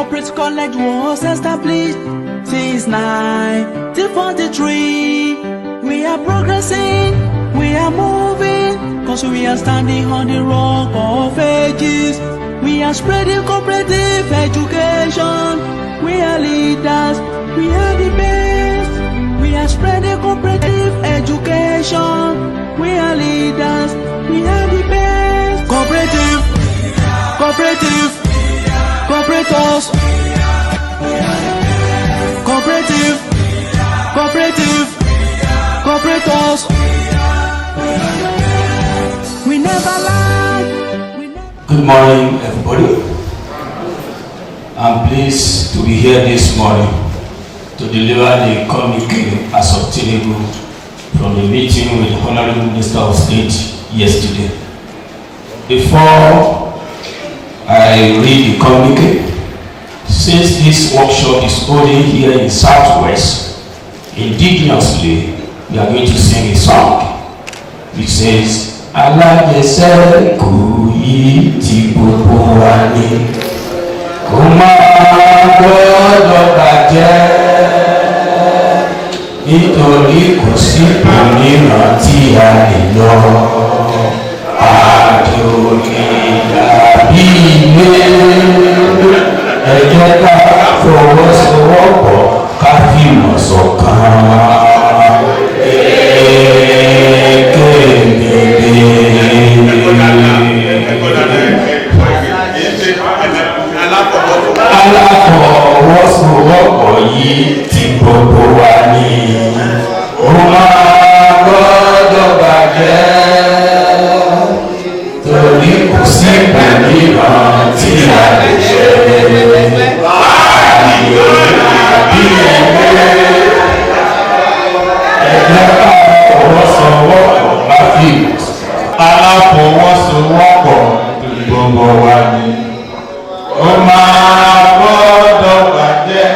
Cooperative College was established since 1943. We are progressing, we are moving, cause we are standing on the rock of ages. We are spreading cooperative education. We are leaders, we are the best. We are spreading cooperative education. We are leaders, we are the best. Cooperative, cooperative, cooperators. Cooperative, cooperative, cooperators. We never lie. Good morning, everybody. I'm pleased to be here this morning to deliver the communique as obtainable from the meeting with the Honorable Minister of State yesterday. Before I read the communique, since this workshop is holding here in Southwest, indigenously, we are going to sing a song which says, Alájẹsẹ́kù yìí ti gbogbo wa ni, kò má gbọ́dọ̀ bàjẹ́, nítorí kò sí òmíràn tí a lè lọ. Àjò ìdàbí ilé, ẹ jẹ́ ká fọwọ́sowọ́pọ̀ ká fìmọ̀ ṣọ̀kan. Aláfọwọ́sowọ́pọ̀ yìí ti gbogbo wa ni, ó máa gbọ́dọ̀ bàjẹ́, torí kò sí òmíràn tí a lè ṣe. Àyè àbí ẹgbẹ́ aláfọwọ́sowọ́pọ̀ bá fi aláfọwọ́sowọ́pọ̀ gbogbo wa ni, ó máa gbọ́dọ̀ bàjẹ́,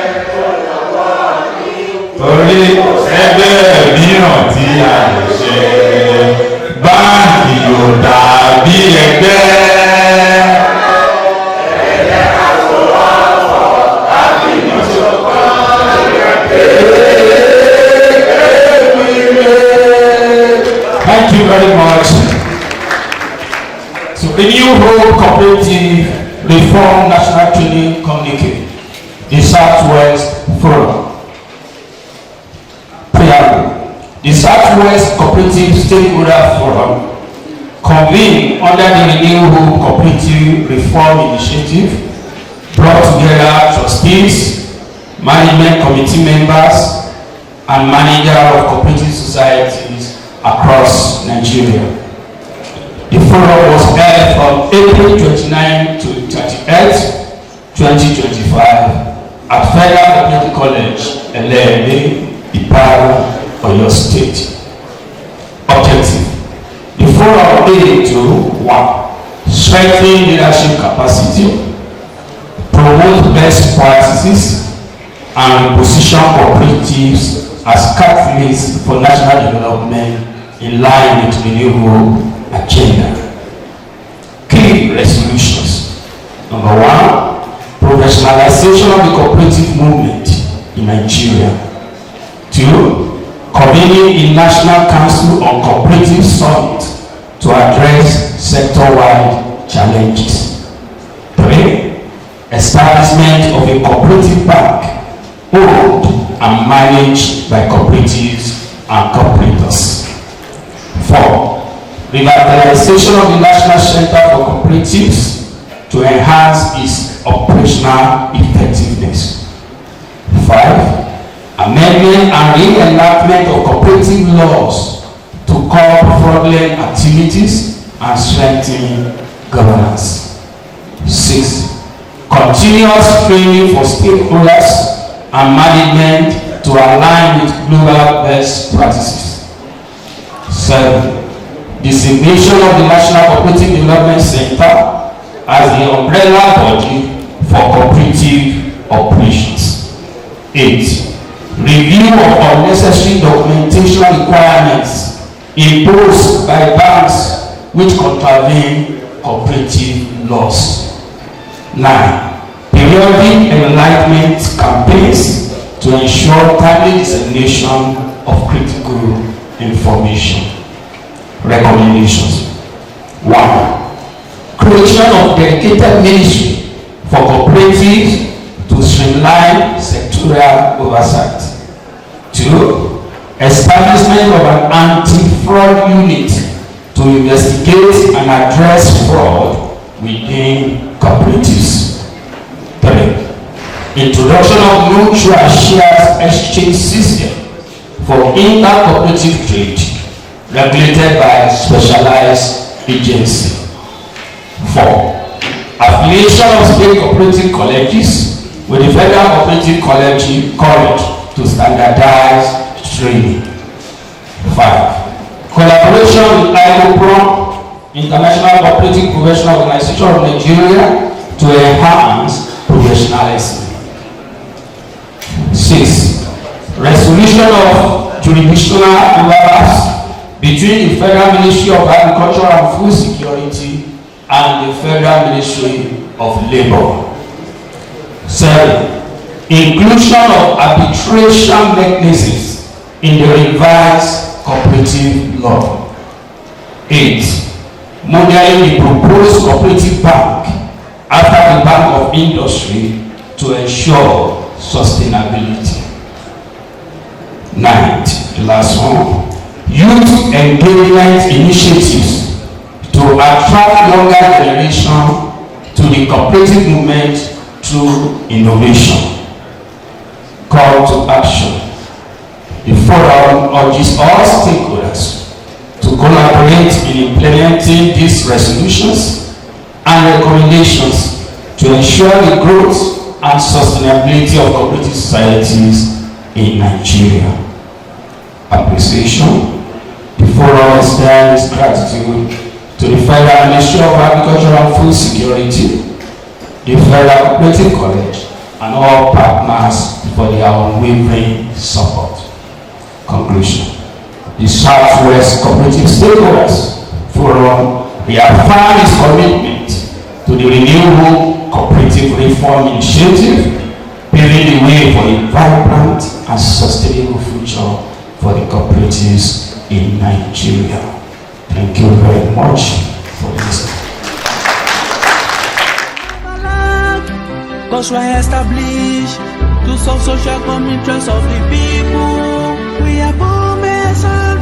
torí ẹgbẹ́ mìíràn tí a lè ṣe. Báńkì ò dàbí ẹgbẹ́. Thank you very much. So the New Hope Cooperative Reform National Training Communique, the Southwest Forum. Preamble. The Southwest Cooperative Stakeholder Forum, convened under the New Hope Cooperative Reform Initiative, brought together trustees, management committee members, and managers of cooperative societies across Nigeria. The forum was held from April 29 to 28, 2025 at Federal Cooperative College, Elele, Ibadan, Oyo State. Objective: the forum aimed to 1. Strengthen leadership capacity, promote best practices, and position cooperatives as catalysts for national development in line with the New Hope agenda. Key resolutions: number 1, professionalization of the cooperative movement in Nigeria. 2, convening a National Council on Cooperative Summit to address sector-wide challenges. 3, establishment of a cooperative bank owned and managed by cooperatives and cooperators. 4, revitalization of the National Center for Cooperatives to enhance its operational effectiveness. 5, amendment and re-enactment of cooperative laws to curb fraudulent activities and strengthen governance. 6, continuous training for stakeholders and management to align with global best practices. 7, designation of the National Cooperative Development Center as the umbrella body for cooperative operations. 8, review of unnecessary documentation requirements imposed by banks which contravene cooperative laws. 9, periodic enlightenment campaigns to ensure timely dissemination of critical information. Recommendations. 1. Creation of dedicated ministry for cooperatives to streamline sectorial oversight. 2. Establishment of an anti-fraud unit to investigate and address fraud within cooperatives. 3. Introduction of mutual shares exchange system for inter-cooperative trade regulated by a specialized agency. 4. Affiliation of state cooperative colleges with the Federal Cooperative College to standardize training. 5. Collaboration with ICOPRO, International Cooperative Professional Organization of Nigeria, to enhance professionalism. 6. Resolution of jurisdictional overlaps between the Federal Ministry of Agriculture and Food Security and the Federal Ministry of Labor. 7. Inclusion of arbitration mechanisms in the revised cooperative law. 8. Modeling the proposed cooperative bank after the Bank of Industry to ensure sustainability. 9. The last one. Youth engagement initiatives to attract younger generation to the cooperative movement through innovation. Call to action. The forum urges all stakeholders to collaborate in implementing these resolutions and recommendations to ensure the growth and sustainability of cooperative societies in Nigeria. Appreciation. The forum extends gratitude to the Federal Ministry of Agriculture and Food Security, the Federal Cooperative College, and all partners for their unwavering support. Conclusion. The Southwest Cooperative Stakeholders Forum reaffirmed its commitment to the renewable cooperative reform initiative, paving the way for a vibrant and sustainable future for the cooperatives in Nigeria. Thank you very much for listening. Cause we are established to solve social common interests of the people. We are boomers.